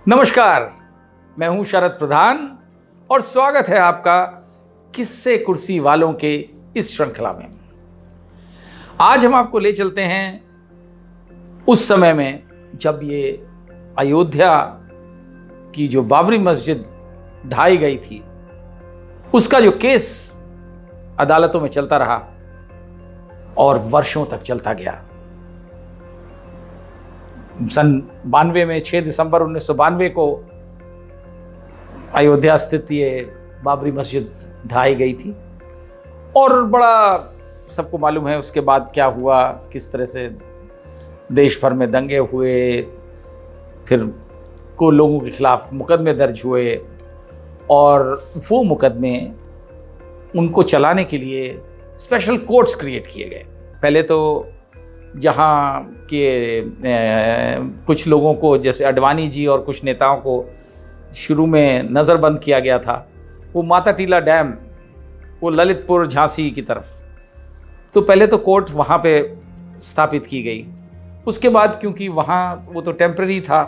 नमस्कार, मैं हूं शरद प्रधान और स्वागत है आपका किस्से कुर्सी वालों के इस श्रृंखला में। आज हम आपको ले चलते हैं उस समय में जब ये अयोध्या की जो बाबरी मस्जिद ढाई गई थी, उसका जो केस अदालतों में चलता रहा और वर्षों तक चलता गया। सन 92 में 6 दिसंबर 1992 को अयोध्या स्थित ये बाबरी मस्जिद ढाई गई थी और बड़ा सबको मालूम है उसके बाद क्या हुआ, किस तरह से देश भर में दंगे हुए, फिर को लोगों के खिलाफ मुकदमे दर्ज हुए और वो मुकदमे उनको चलाने के लिए स्पेशल कोर्ट्स क्रिएट किए गए। पहले तो जहाँ के कुछ लोगों को, जैसे अडवाणी जी और कुछ नेताओं को शुरू में नज़रबंद किया गया था, वो माता टीला डैम, वो ललितपुर झांसी की तरफ, तो पहले तो कोर्ट वहाँ पे स्थापित की गई। उसके बाद क्योंकि वहाँ वो तो टेम्पररी था,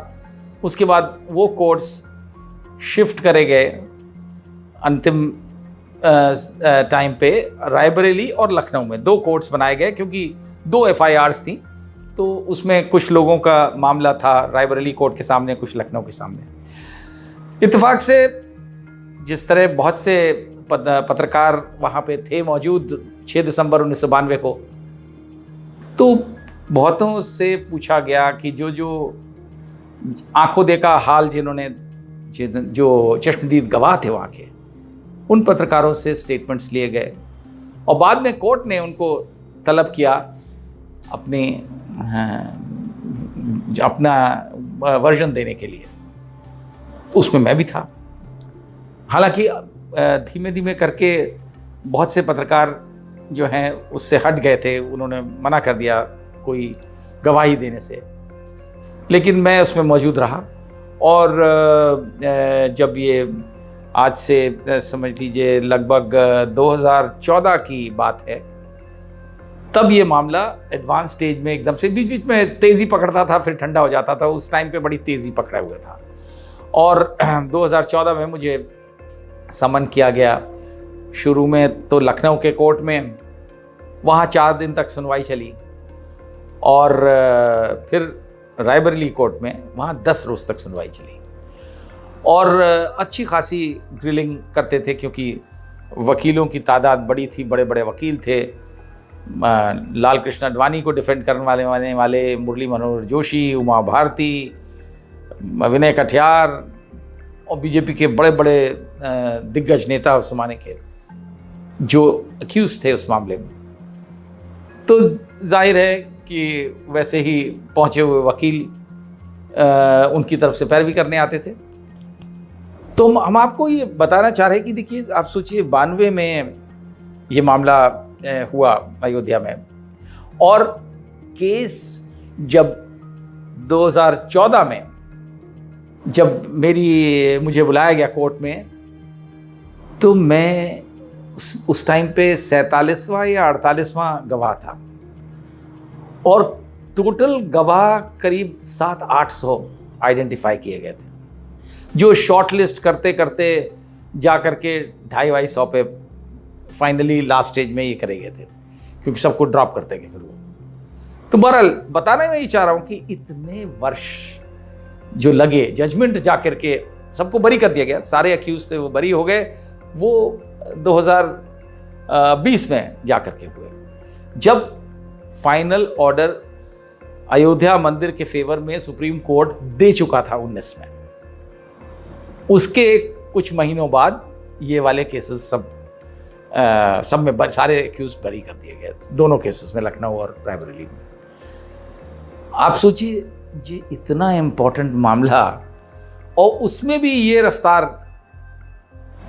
उसके बाद वो कोर्ट्स शिफ्ट करे गए अंतिम टाइम पे रायबरेली और लखनऊ में 2 कोर्ट्स बनाए गए, क्योंकि 2 FIRs थी, तो उसमें कुछ लोगों का मामला था रायबरेली कोर्ट के सामने, कुछ लखनऊ के सामने। इत्तेफाक से जिस तरह बहुत से पत्रकार वहाँ पे थे मौजूद 6 दिसंबर 1992 को, तो बहुतों से पूछा गया कि जो आंखों देखा हाल जिन्होंने, जो चश्मदीद गवाह थे वहाँ के, उन पत्रकारों से स्टेटमेंट्स लिए गए और बाद में कोर्ट ने उनको तलब किया अपना वर्जन देने के लिए। तो उसमें मैं भी था। हालांकि धीमे धीमे करके बहुत से पत्रकार जो हैं उससे हट गए थे, उन्होंने मना कर दिया कोई गवाही देने से, लेकिन मैं उसमें मौजूद रहा। और जब ये आज से समझ लीजिए लगभग 2014 की बात है, तब ये मामला एडवांस स्टेज में एकदम से, बीच बीच में तेज़ी पकड़ता था, फिर ठंडा हो जाता था। उस टाइम पे बड़ी तेज़ी पकड़ा हुआ था और 2014 में मुझे समन किया गया। शुरू में तो लखनऊ के कोर्ट में, वहाँ 4 दिन तक सुनवाई चली और फिर रायबरेली कोर्ट में, वहाँ 10 रोज़ तक सुनवाई चली और अच्छी खासी ग्रिलिंग करते थे, क्योंकि वकीलों की तादाद बड़ी थी, बड़े बड़े वकील थे। लाल कृष्ण अडवाणी को डिफेंड करने वाले मुरली मनोहर जोशी, उमा भारती, विनय कटियार और बीजेपी के बड़े बड़े दिग्गज नेता उस ज़माने के जो अक्यूज थे उस मामले में। तो जाहिर है कि वैसे ही पहुँचे हुए वकील उनकी तरफ से पैरवी करने आते थे। तो हम आपको ये बताना चाह रहे हैं कि देखिए, आप सोचिए 92 में ये मामला हुआ अयोध्या में, और केस जब 2014 में जब मुझे बुलाया गया कोर्ट में, तो मैं उस टाइम पे 47वां या 48वां गवाह था और टोटल गवाह करीब 700-800 आइडेंटिफाई किए गए थे, जो शॉर्टलिस्ट करते करते जा करके 250-250 पे फाइनली लास्ट स्टेज में ये करे गए थे, क्योंकि सबको ड्रॉप करते गए फिर वो। तो बहरहाल बताने में ये चाह रहा हूँ कि इतने वर्ष जो लगे, जजमेंट जा करके सबको बरी कर दिया गया, सारे अक्यूज थे वो बरी हो गए, वो 2020 में जा करके हुए, जब फाइनल ऑर्डर अयोध्या मंदिर के फेवर में सुप्रीम कोर्ट दे चुका था 19 में। उसके कुछ महीनों बाद ये वाले केसेस सब में सारे एक्यूज बरी कर दिए गए, दोनों केसेस में, लखनऊ और रायबरेली में। आप सोचिए, ये इतना इम्पोर्टेंट मामला और उसमें भी ये रफ्तार,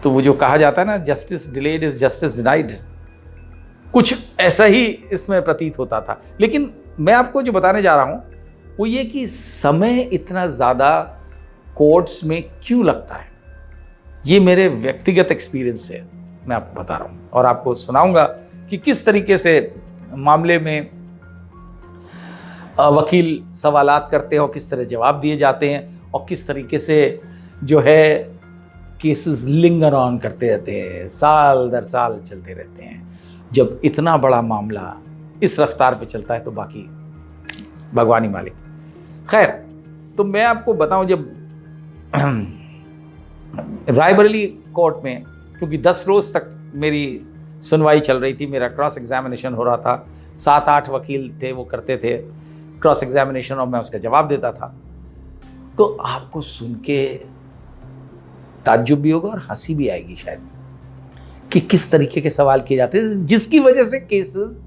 तो वो जो कहा जाता है ना, justice delayed is justice denied, कुछ ऐसा ही इसमें प्रतीत होता था। लेकिन मैं आपको जो बताने जा रहा हूं वो ये कि समय इतना ज़्यादा कोर्ट्स में क्यों लगता है, ये मेरे व्यक्तिगत एक्सपीरियंस से मैं आपको बता रहा हूँ और आपको सुनाऊंगा कि किस तरीके से मामले में वकील सवालात करते हैं और किस तरह जवाब दिए जाते हैं और किस तरीके से जो है केसेस लिंगर ऑन करते रहते हैं, साल दर साल चलते रहते हैं। जब इतना बड़ा मामला इस रफ्तार पे चलता है तो बाकी भगवान ही मालिक। खैर, तो मैं आपको बताऊं, जब रायबरेली कोर्ट में, क्योंकि 10 रोज तक मेरी सुनवाई चल रही थी, मेरा क्रॉस एग्जामिनेशन हो रहा था, 7-8 वकील थे, वो करते थे क्रॉस एग्जामिनेशन और मैं उसका जवाब देता था। तो आपको सुन के ताज्जुब भी होगा और हंसी भी आएगी शायद कि किस तरीके के सवाल किए जाते हैं, जिसकी वजह से केसेस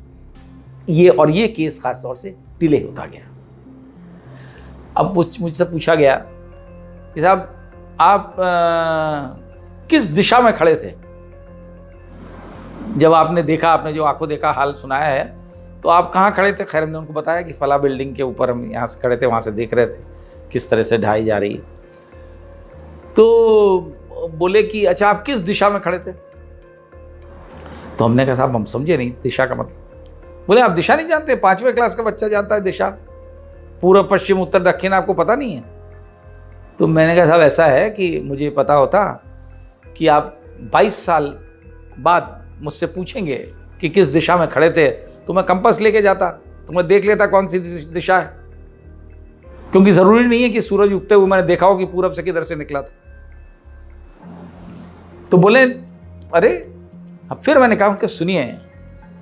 ये केस खास तौर से डिले होता गया। अब मुझसे पूछा गया कि साहब आप किस दिशा में खड़े थे जब आपने देखा, आपने जो आंखों देखा हाल सुनाया है, तो आप कहाँ खड़े थे? खैर, हमने उनको बताया कि फला बिल्डिंग के ऊपर हम यहाँ से खड़े थे, वहाँ से देख रहे थे किस तरह से ढाई जा रही है। तो बोले कि अच्छा आप किस दिशा में खड़े थे? तो हमने कहा साहब हम समझे नहीं दिशा का मतलब। बोले आप दिशा नहीं जानते? 5वीं क्लास का बच्चा जानता है दिशा, पूर्व पश्चिम उत्तर दक्षिण आपको पता नहीं है? तो मैंने कहा साहब ऐसा है कि मुझे पता होता कि आप 22 साल बाद मुझसे पूछेंगे कि किस दिशा में खड़े थे, तो मैं कंपास लेके जाता, तो मैं देख लेता कौन सी दिशा है, क्योंकि जरूरी नहीं है कि सूरज उगते हुए मैंने देखा हो कि पूरब से किधर से निकला था। तो बोले अरे, अब फिर मैंने कहा कि सुनिए,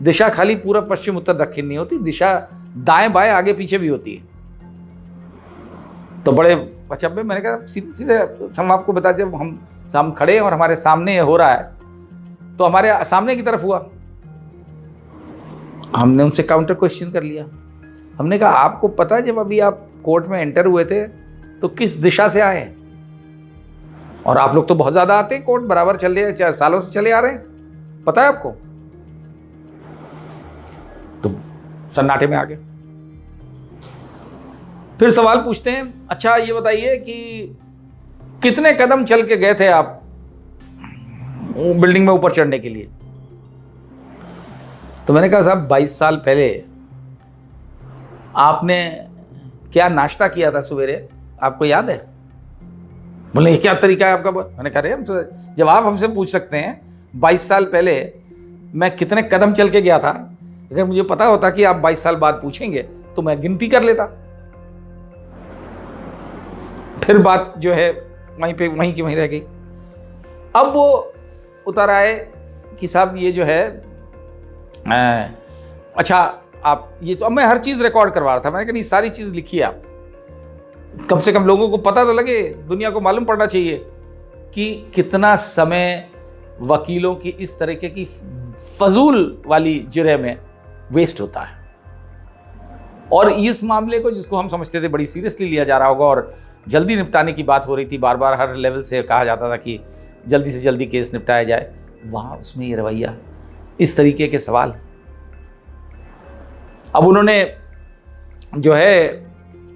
दिशा खाली पूरब पश्चिम उत्तर दक्षिण नहीं होती, दिशा दाएं बाएं आगे पीछे भी होती है। तो बड़े पचब्बे, मैंने कहा सीधे सीधे हम आपको बता दें, हम खड़े हैं और हमारे सामने ये हो रहा है, तो हमारे सामने की तरफ हुआ। हमने उनसे काउंटर क्वेश्चन कर लिया। हमने कहा आपको पता है जब अभी आप कोर्ट में एंटर हुए थे तो किस दिशा से आए? और आप लोग तो बहुत ज्यादा आते हैं कोर्ट, बराबर चल रहे हैं, सालों से चले आ रहे हैं, पता है आपको? तो सन्नाटे में आ गए। फिर सवाल पूछते हैं, अच्छा ये बताइए कि कितने कदम चल के गए थे आप बिल्डिंग में ऊपर चढ़ने के लिए? तो मैंने कहा साहब 22 साल पहले आपने क्या नाश्ता किया था सवेरे, आपको याद है? बोले ये क्या तरीका है आपका? मैंने कहा हमसे जब आप हमसे पूछ सकते हैं 22 साल पहले मैं कितने कदम चल के गया था, अगर मुझे पता होता कि आप 22 साल बाद पूछेंगे तो मैं गिनती कर लेता। फिर बात जो है वहीं की वहीं रह गई। अब वो उतर आए कि साहब ये जो है अच्छा आप ये तो, अब मैं हर चीज़ रिकॉर्ड करवा रहा था। मैंने कहा नहीं, सारी चीज़ लिखिए आप, कम से कम लोगों को पता तो लगे, दुनिया को मालूम पड़ना चाहिए कि कितना समय वकीलों की इस तरीके की फजूल वाली जुर्म में वेस्ट होता है। और इस मामले को, जिसको हम समझते थे बड़ी सीरियसली लिया जा रहा होगा और जल्दी निपटाने की बात हो रही थी, बार बार हर लेवल से कहा जाता था कि जल्दी से जल्दी केस निपटाया जाए, वहाँ उसमें ये रवैया, इस तरीके के सवाल। अब उन्होंने जो है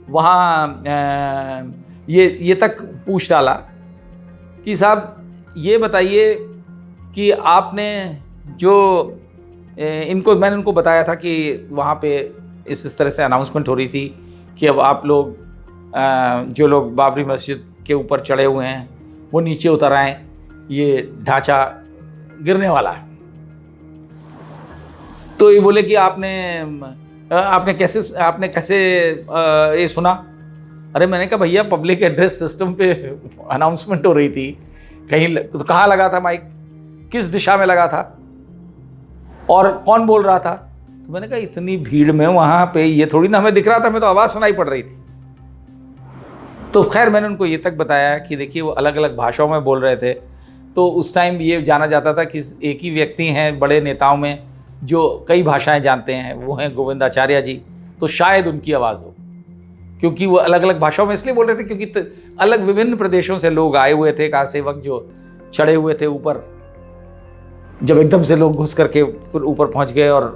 वहाँ ये तक पूछ डाला कि साहब ये बताइए कि आपने जो मैंने उनको बताया था कि वहाँ पे इस तरह से अनाउंसमेंट हो रही थी कि अब आप लोग जो लोग बाबरी मस्जिद के ऊपर चढ़े हुए हैं वो नीचे उतर आएँ, ये ढांचा गिरने वाला है। तो ये बोले कि आपने कैसे ये सुना? अरे मैंने कहा भैया पब्लिक एड्रेस सिस्टम पे अनाउंसमेंट हो रही थी, कहीं तो कहाँ लगा था माइक, किस दिशा में लगा था और कौन बोल रहा था? तो मैंने कहा इतनी भीड़ में वहाँ पे ये थोड़ी ना हमें दिख रहा था, हमें तो आवाज़ सुनाई पड़ रही थी। तो खैर मैंने उनको ये तक बताया कि देखिए वो अलग अलग भाषाओं में बोल रहे थे, तो उस टाइम ये जाना जाता था कि एक ही व्यक्ति हैं बड़े नेताओं में जो कई भाषाएं जानते हैं, वो हैं गोविंदाचार्य जी, तो शायद उनकी आवाज़ हो, क्योंकि वो अलग अलग भाषाओं में इसलिए बोल रहे थे क्योंकि अलग विभिन्न प्रदेशों से लोग आए हुए थे, का सेवक जो चढ़े हुए थे ऊपर, जब एकदम से लोग घुस करके फिर ऊपर पहुंच गए और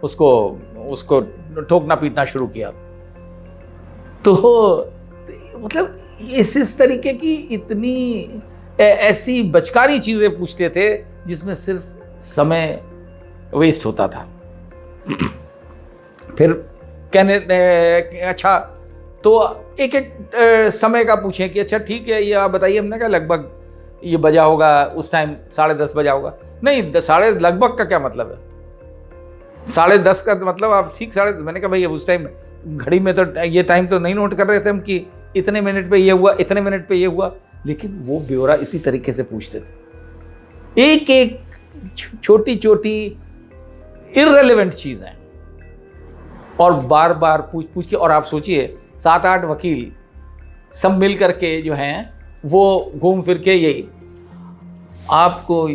उसको ठोकना पीटना शुरू किया। तो मतलब इस तरीके की इतनी ऐसी बचकानी चीज़ें पूछते थे जिसमें सिर्फ समय वेस्ट होता था। फिर कहने अच्छा तो एक एक समय का पूछें कि अच्छा ठीक है ये आप बताइए। हमने कहा लगभग ये बजा होगा उस टाइम 10:30 बजा होगा। नहीं, साढ़े लगभग का क्या मतलब है? 10:30 का मतलब आप ठीक मैंने कहा भाई उस टाइम घड़ी में तो ये टाइम तो नहीं नोट कर रहे थे हम कि इतने मिनट पे ये हुआ, इतने मिनट पे ये हुआ। लेकिन वो ब्यौरा इसी तरीके से पूछते थे, एक एक छोटी छोटी इररिलेवेंट चीज़ें, और बार बार पूछ पूछ के। और आप सोचिए 7-8 वकील सब मिल करके जो हैं वो घूम फिर के यही आपको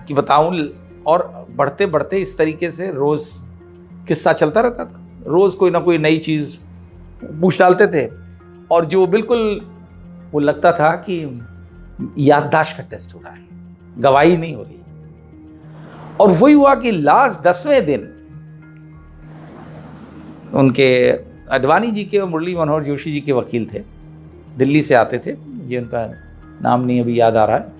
कि बताऊं। और बढ़ते बढ़ते इस तरीके से रोज़ किस्सा चलता रहता था, रोज़ कोई ना कोई नई चीज़ पूछ डालते थे। और जो बिल्कुल वो लगता था कि याददाश्त का टेस्ट हो रहा है, गवाही नहीं हो रही। और वही हुआ कि लास्ट 10वें दिन उनके अडवाणी जी के और मुरली मनोहर जोशी जी के वकील थे, दिल्ली से आते थे, मुझे उनका नाम नहीं अभी याद आ रहा है।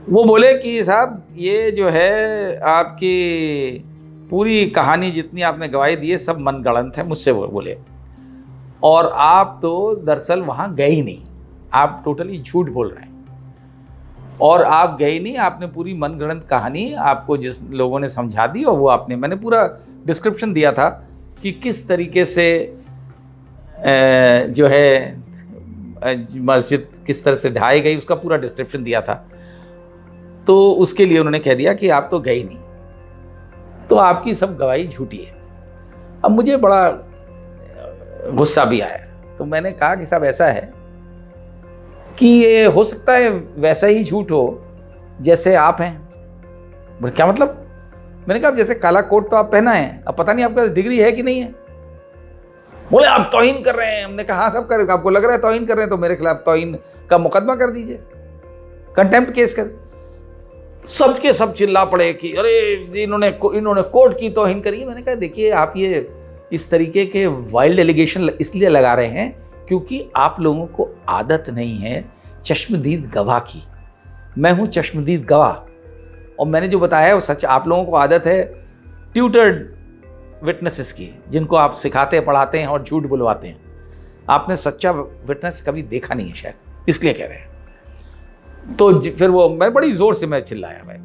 वो बोले कि साहब ये जो है आपकी पूरी कहानी जितनी आपने गवाही दी है सब मनगढ़ंत है। मुझसे वो बोले, और आप तो दरअसल वहाँ गए ही नहीं, आप टोटली झूठ बोल रहे हैं। और आप गए नहीं, आपने पूरी मनगढ़ंत कहानी आपको जिस लोगों ने समझा दी, और वो मैंने पूरा डिस्क्रिप्शन दिया था कि किस तरीके से जो है मस्जिद किस तरह से ढाई गई, उसका पूरा डिस्क्रिप्शन दिया था। तो उसके लिए उन्होंने कह दिया कि आप तो गए नहीं, तो आपकी सब गवाही झूठी है। अब मुझे बड़ा गुस्सा भी आया, तो मैंने कहा कि साहब ऐसा है कि ये हो सकता है वैसा ही झूठ हो जैसे आप हैं। बोले क्या मतलब? मैंने कहा जैसे काला कोट तो आप पहना है, अब पता नहीं आपके पास डिग्री है कि नहीं है। बोले आप तौहीन कर रहे हैं। हमने कहा हाँ सब कर, आपको लग रहा है तौहीन कर रहे हैं तो मेरे खिलाफ तौहीन का मुकदमा कर दीजिए, कंटेम्प्ट केस कर। सबके सब चिल्ला पड़े कि अरे इन्होंने कोर्ट की तौहीन करी है। मैंने कहा देखिए आप ये इस तरीके के वाइल्ड एलिगेशन इसलिए लगा रहे हैं क्योंकि आप लोगों को आदत नहीं है चश्मदीद गवाह की। मैं हूँ चश्मदीद गवाह, और मैंने जो बताया है वो सच। आप लोगों को आदत है ट्यूटर्ड विटनेसेस की, जिनको आप सिखाते पढ़ाते हैं और झूठ बुलवाते हैं। आपने सच्चा विटनेस कभी देखा नहीं है शायद, इसलिए कह रहे हैं। तो फिर वो मैं बड़ी ज़ोर से मैं चिल्लाया भाई,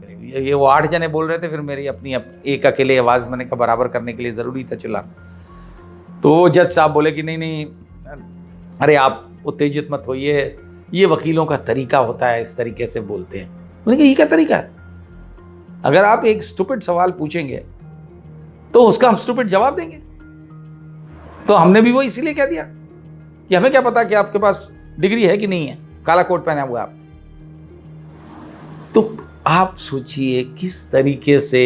ये वो 8 जने बोल रहे थे, फिर मेरी अपनी एक अकेले आवाज़ मैंने कहा बराबर करने के लिए ज़रूरी था चिल्लाना। तो जज साहब बोले कि नहीं अरे आप उत्तेजित मत होइए, ये वकीलों का तरीका होता है, इस तरीके से बोलते हैं। मैंने कहा ये क्या तरीका है? अगर आप एक स्टूपिड सवाल पूछेंगे तो उसका हम स्टूपिड जवाब देंगे। तो हमने भी वो इसीलिए कह दिया कि हमें क्या पता कि आपके पास डिग्री है कि नहीं है, काला कोट पहना हुआ आप। तो आप सोचिए किस तरीके से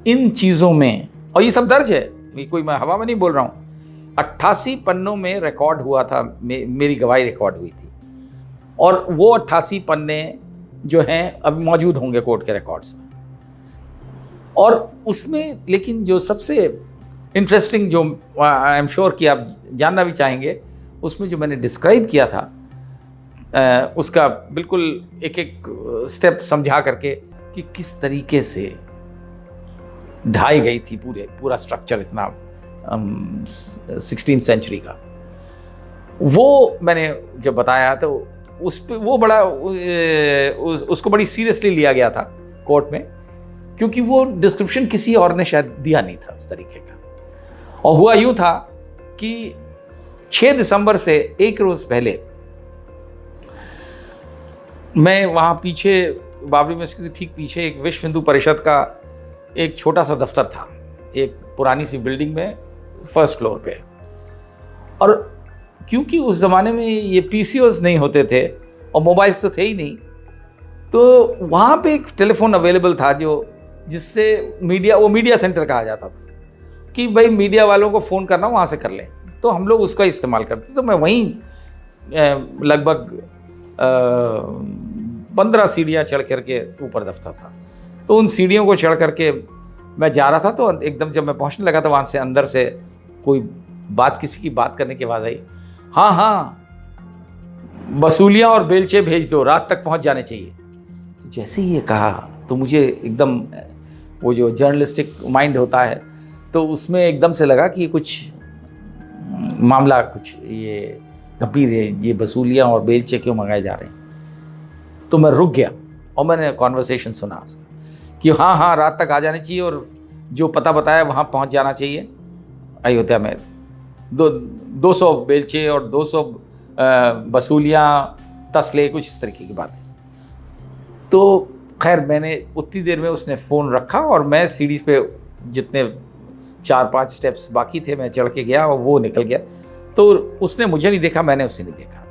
इन चीज़ों में, और ये सब दर्ज है, ये कोई मैं हवा में नहीं बोल रहा हूँ। 88 पन्नों में रिकॉर्ड हुआ था, मेरी गवाही रिकॉर्ड हुई थी, और वो 88 पन्ने जो हैं अब मौजूद होंगे कोर्ट के रिकॉर्ड्स में। और उसमें लेकिन जो सबसे इंटरेस्टिंग, जो आई एम श्योर कि आप जानना भी चाहेंगे, उसमें जो मैंने डिस्क्राइब किया था उसका बिल्कुल एक एक स्टेप समझा करके कि किस तरीके से ढाई गई थी पूरा स्ट्रक्चर इतना 16th सेंचुरी का, वो मैंने जब बताया तो उस पे वो बड़ा उसको बड़ी सीरियसली लिया गया था कोर्ट में, क्योंकि वो डिस्क्रिप्शन किसी और ने शायद दिया नहीं था उस तरीके का। और हुआ यूँ था कि 6 दिसंबर से एक रोज़ पहले मैं वहाँ पीछे बाबरी मस्जिद के ठीक पीछे एक विश्व हिंदू परिषद का एक छोटा सा दफ्तर था, एक पुरानी सी बिल्डिंग में फर्स्ट फ्लोर पे। और क्योंकि उस ज़माने में ये पीसीओज नहीं होते थे और मोबाइल्स तो थे ही नहीं, तो वहाँ पे एक टेलीफोन अवेलेबल था जिससे मीडिया सेंटर कहा जाता था कि भाई मीडिया वालों को फ़ोन करना वहाँ से कर लें। तो हम लोग उसका इस्तेमाल करते। तो मैं वहीं लगभग 15 सीढ़ियाँ चढ़ करके ऊपर दफ्तर था। तो उन सीढ़ियों को चढ़ करके मैं जा रहा था, तो एकदम जब मैं पहुँचने लगा तो वहाँ से अंदर से कोई किसी की बात करने की आवाज़ आई, हाँ वसूलियाँ और बेलचे भेज दो, रात तक पहुँच जाने चाहिए। तो जैसे ही ये कहा तो मुझे एकदम वो जो जर्नलिस्टिक माइंड होता है तो उसमें एकदम से लगा कि ये कुछ मामला कुछ ये गंभीर है, ये वसूलियाँ और बेलचे क्यों मंगाए जा रहे हैं। तो मैं रुक गया और मैंने कॉन्वर्सेशन सुना उसका कि हाँ हाँ रात तक आ जानी चाहिए और जो पता बताया वहाँ पहुँच जाना चाहिए अयोध्या में। 200 बेलचे और 200 वसूलियाँ, तसले, कुछ इस तरीके की बात है। तो खैर मैंने उतनी देर में उसने फ़ोन रखा और मैं सीढ़ी पे जितने 4-5 स्टेप्स बाकी थे मैं चढ़ के गया और वो निकल गया। तो उसने मुझे नहीं देखा, मैंने उसे नहीं देखा।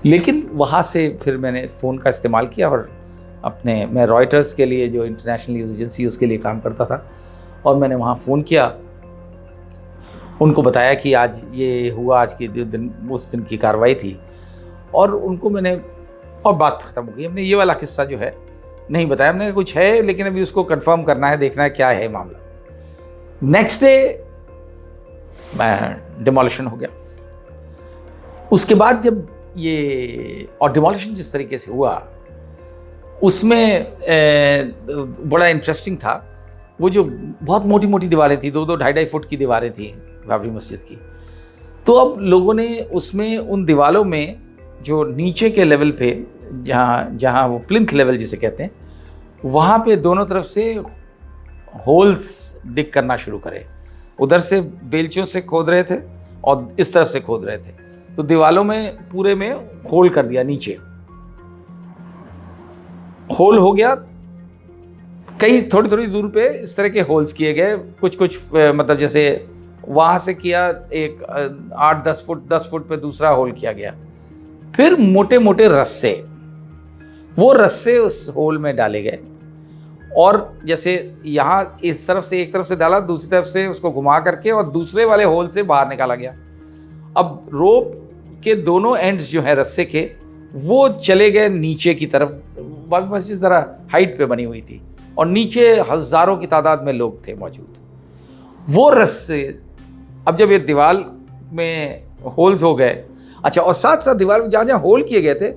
लेकिन वहाँ से फिर मैंने फ़ोन का इस्तेमाल किया और मैं रॉयटर्स के लिए, जो इंटरनेशनल न्यूज़ एजेंसी उसके लिए काम करता था, और मैंने वहाँ फ़ोन किया, उनको बताया कि आज ये हुआ, आज के दिन उस दिन की कार्रवाई थी, और उनको मैंने, और बात ख़त्म हो गई। हमने ये वाला किस्सा जो है नहीं बताया, हमने कुछ है लेकिन अभी उसको कंफर्म करना है, देखना है क्या है मामला। नेक्स्ट डे डिमोलिशन हो गया। उसके बाद जब ये, और डिमोलिशन जिस तरीके से हुआ उसमें बड़ा इंटरेस्टिंग था। वो जो बहुत मोटी मोटी दीवारें थी, 2-2, 2.5 फुट की दीवारें थी बाबरी मस्जिद की। तो अब लोगों ने उसमें उन दीवारों में जो नीचे के लेवल पे, जहाँ वो प्लिंथ लेवल जिसे कहते हैं, वहाँ पे दोनों तरफ से होल्स डिग करना शुरू करे। उधर से बेलचों से खोद रहे थे और इस तरफ से खोद रहे थे, तो दीवालों में पूरे में होल कर दिया। नीचे होल हो गया, कई थोड़ी थोड़ी दूर पे इस तरह के होल्स किए गए, कुछ मतलब जैसे वहाँ से किया एक 8-10 फुट, 10 फुट पे दूसरा होल किया गया। फिर मोटे मोटे रस्से, वो रस्से उस होल में डाले गए, और जैसे यहाँ इस तरफ से एक तरफ से डाला, दूसरी तरफ से उसको घुमा करके और दूसरे वाले होल से बाहर निकाला गया। अब रोप के दोनों एंड्स जो है रस्से के, वो चले गए नीचे की तरफ। बस इस तरह हाइट पे बनी हुई थी और नीचे हजारों की तादाद में लोग थे मौजूद। वो रस्से, अब जब ये दीवार में होल्स हो गए, अच्छा, और साथ साथ दीवार में जहाँ जहाँ होल किए गए थे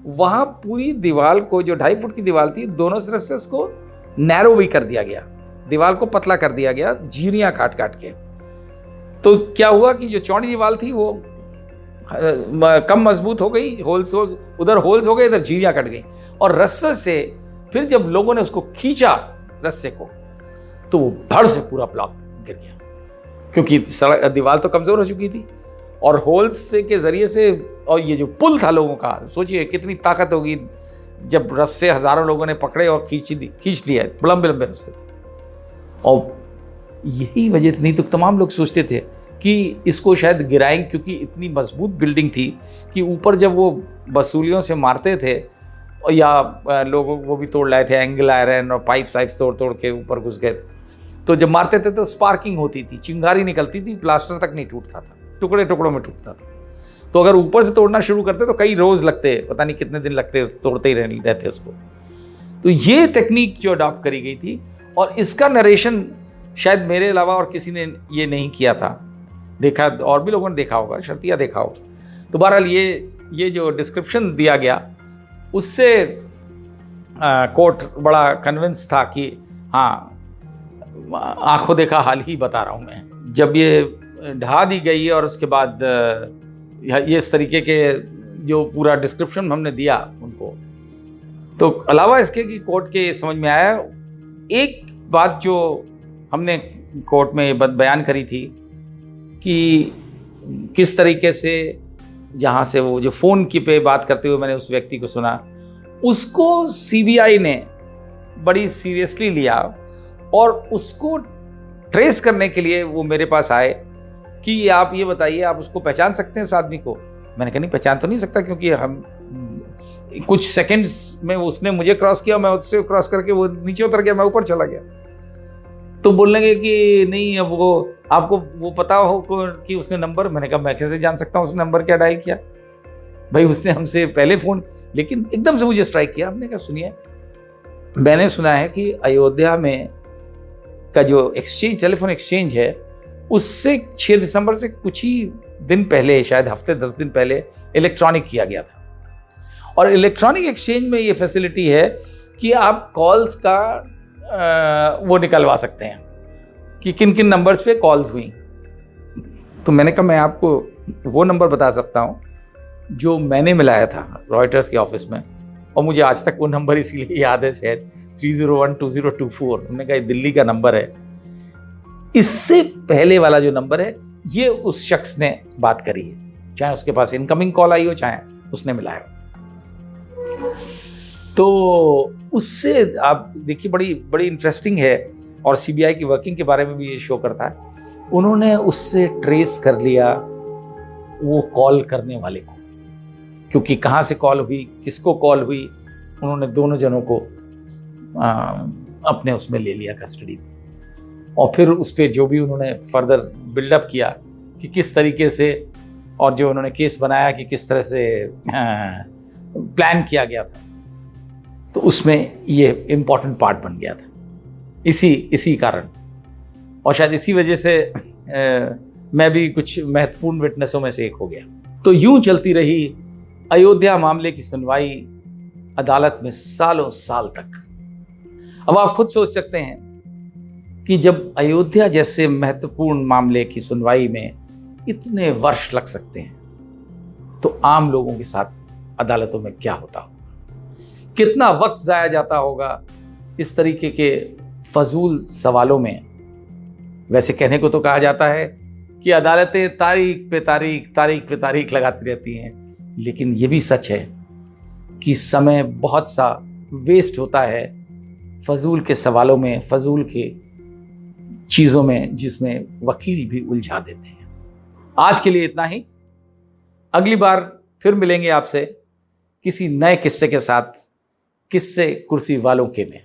वहाँ पूरी दीवार को, जो 2.5 फुट की दीवार थी, दोनों तरफ से उसको नैरो भी कर दिया गया, दीवार को पतला कर दिया गया, झिरियाँ काट काट के। तो क्या हुआ कि जो चौड़ी दीवार थी वो कम मजबूत हो गई, होल्स हो, उधर होल्स हो गए, इधर झिरियाँ कट गई। और रस्से से फिर जब लोगों ने उसको खींचा रस्से को, तो वो धड़ से पूरा ब्लॉक गिर गया, क्योंकि दीवार तो कमजोर हो चुकी थी और होल्स से के जरिए से, और ये जो पुल था लोगों का, सोचिए कितनी ताकत होगी जब रस्से हजारों लोगों ने पकड़े और खींच लिया, लंबे लंबे रस्से थे। और यही वजह थी, नहीं तो तमाम लोग सोचते थे कि इसको शायद गिराएंगे, क्योंकि इतनी मजबूत बिल्डिंग थी कि ऊपर जब वो वसूलियों से मारते थे, या लोगों वो भी तोड़ लाए थे, एंगल आयरन और पाइप साइप्स तोड़ तोड़ के ऊपर घुस गए, तो जब मारते थे तो स्पार्किंग होती थी, चिंगारी निकलती थी, प्लास्टर तक नहीं टूटता था, टुकड़े टुकड़ों में टूटता था। तो अगर ऊपर से तोड़ना शुरू करते तो कई रोज लगते, पता नहीं कितने दिन लगते, तोड़ते ही रहते उसको। तो ये टेक्निक जो अडॉप्ट करी गई थी, और इसका नरेशन शायद मेरे अलावा और किसी ने ये नहीं किया था, देखा और भी लोगों ने देखा होगा, शर्तिया देखा होगा। तो बहरहाल ये जो डिस्क्रिप्शन दिया गया उससे कोर्ट बड़ा कन्विंस था कि हाँ, आंखों देखा हाल ही बता रहा हूँ मैं। जब ये ढा दी गई और उसके बाद ये इस तरीके के जो पूरा डिस्क्रिप्शन हमने दिया उनको, तो अलावा इसके कि कोर्ट के समझ में आया एक बात जो हमने कोर्ट में बयान करी थी कि किस तरीके से, जहाँ से वो जो फ़ोन की पे बात करते हुए मैंने उस व्यक्ति को सुना, उसको सीबीआई ने बड़ी सीरियसली लिया और उसको ट्रेस करने के लिए वो मेरे पास आए कि आप ये बताइए, आप उसको पहचान सकते हैं उस आदमी को। मैंने कहा नहीं, पहचान तो नहीं सकता, क्योंकि हम कुछ सेकंड्स में उसने मुझे क्रॉस किया, मैं उससे क्रॉस करके वो नीचे उतर गया, मैं ऊपर चला गया। तो बोलने लगे कि नहीं, अब वो आपको वो पता हो कि उसने नंबर, मैंने कहा मैं कैसे जान सकता हूँ उसने नंबर क्या डायल किया, भाई उसने हमसे पहले फ़ोन, लेकिन एकदम से मुझे स्ट्राइक किया। हमने कहा सुनिए, मैंने सुना है कि अयोध्या में का जो एक्सचेंज, टेलीफोन एक्सचेंज है, उससे 6 दिसंबर से कुछ ही दिन पहले, शायद हफ्ते 10 दिन पहले इलेक्ट्रॉनिक किया गया था। और इलेक्ट्रॉनिक एक्सचेंज में ये फैसिलिटी है कि आप कॉल्स का वो निकलवा सकते हैं कि किन किन नंबर्स पे कॉल्स हुई। तो मैंने कहा मैं आपको वो नंबर बता सकता हूँ जो मैंने मिलाया था रॉयटर्स के ऑफिस में, और मुझे आज तक वो नंबर इसीलिए याद है शायद 3012024। उन्होंने कहा ये दिल्ली का नंबर है। इससे पहले वाला जो नंबर है ये उस शख्स ने बात करी है, चाहे उसके पास इनकमिंग कॉल आई हो चाहे उसने मिलाया हो। तो उससे आप देखिए बड़ी बड़ी इंटरेस्टिंग है, और सीबीआई की वर्किंग के बारे में भी ये शो करता है। उन्होंने उससे ट्रेस कर लिया वो कॉल करने वाले को, क्योंकि कहाँ से कॉल हुई, किसको कॉल हुई, उन्होंने दोनों जनों को अपने उसमें ले लिया कस्टडी में। और फिर उस पर जो भी उन्होंने फर्दर बिल्डअप किया कि किस तरीके से, और जो उन्होंने केस बनाया कि किस तरह से प्लान किया गया था, तो उसमें ये इम्पॉर्टेंट पार्ट बन गया था इसी कारण। और शायद इसी वजह से मैं भी कुछ महत्वपूर्ण विटनेसों में से एक हो गया। तो यूं चलती रही अयोध्या मामले की सुनवाई अदालत में सालों साल तक। अब आप खुद सोच सकते हैं कि जब अयोध्या जैसे महत्वपूर्ण मामले की सुनवाई में इतने वर्ष लग सकते हैं, तो आम लोगों के साथ अदालतों में क्या होता होगा, कितना वक्त जाया जाता होगा इस तरीके के फजूल सवालों में। वैसे कहने को तो कहा जाता है कि अदालतें तारीख पे तारीख लगाती रहती हैं, लेकिन ये भी सच है कि समय बहुत सा वेस्ट होता है फजूल के सवालों में, फजूल के चीज़ों में, जिसमें वकील भी उलझा देते हैं। आज के लिए इतना ही। अगली बार फिर मिलेंगे आपसे किसी नए किस्से के साथ, किस्से कुर्सी वालों के में।